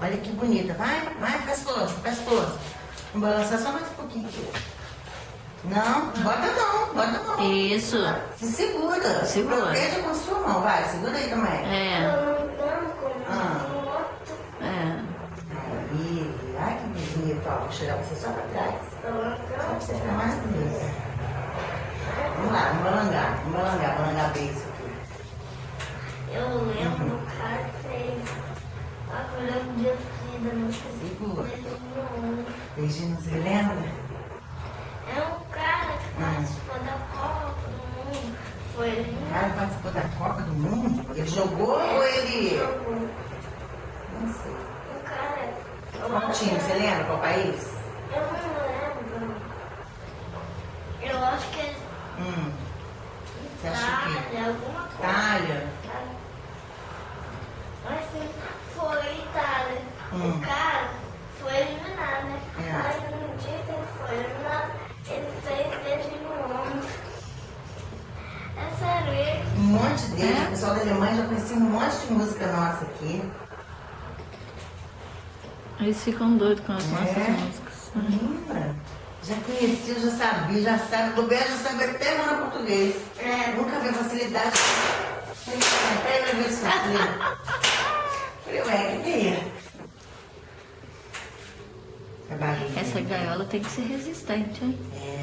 Olha que bonita. Vai, faz força, faz força. Vou balançar só mais um pouquinho. Não, bota a mão. Isso. Se segura. Segura. Proteja com a sua mão. Vai, segura aí também. Ai, que bonito. Ó, vou chegar você só pra trás. Só pra você ficar mais bonita. Vamos lá, vamos balangar bem isso aqui. Eu lembro o cara que fez a coreografia da música. Segura. Beijinho, você lembra? É um cara que participou da Copa do Mundo. Foi ele. O cara participou da Copa do Mundo? Ele jogou ou ele... Jogou. Não sei. O cara. Qual time? Você lembra qual país? Eu não lembro. Eu acho que é Você acha que... Itália, alguma coisa. Itália? Mas sim, foi Itália. O cara foi eliminado, né? Mas no dia que ele foi eliminado, ele fez beijo no ombro. É sério, ele. Um monte deles, o pessoal da Alemanha já conhecia um monte de música nossa aqui. Eles ficam doidos com as nossas músicas. Lembra? Já conhecia, já sabia, já sabe. Do beijo já sabe até falar português. Nunca vi facilidade. Até eu ver isso. Falei, ué, que é? A barriga. Essa gaiola tem que ser resistente, hein?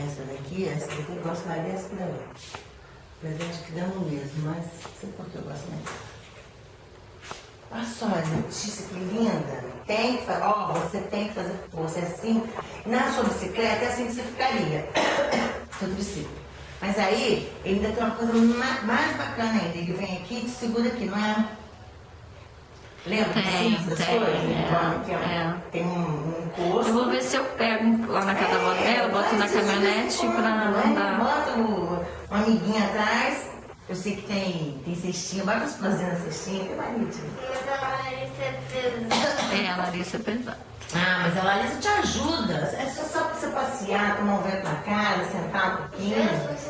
Essa daqui eu gosto mais dessa que da outra. Mas eu acho que dá no mesmo, mas não sei por que eu gosto mais. Olha só a notícia que linda. Tem que fazer, você tem que fazer força assim. Na sua bicicleta é assim que você ficaria. Seu triciclo. Mas aí, ele ainda tem uma coisa mais bacana ainda. Ele vem aqui e te segura aqui, não é? Lembra dessas coisas? Tem um encosto. Eu vou ver se eu pego lá na casa da avó dela, boto na caminhonete pra andar. Bota uma amiguinha atrás. Eu sei que tem cestinha, bota as florzinhas na cestinha, que bonito. Mas a Larissa é pesada. A Larissa é pesada. Ah, mas a Larissa te ajuda. É só pra você passear, tomar um vento na cara, sentar um pouquinho. Jesus,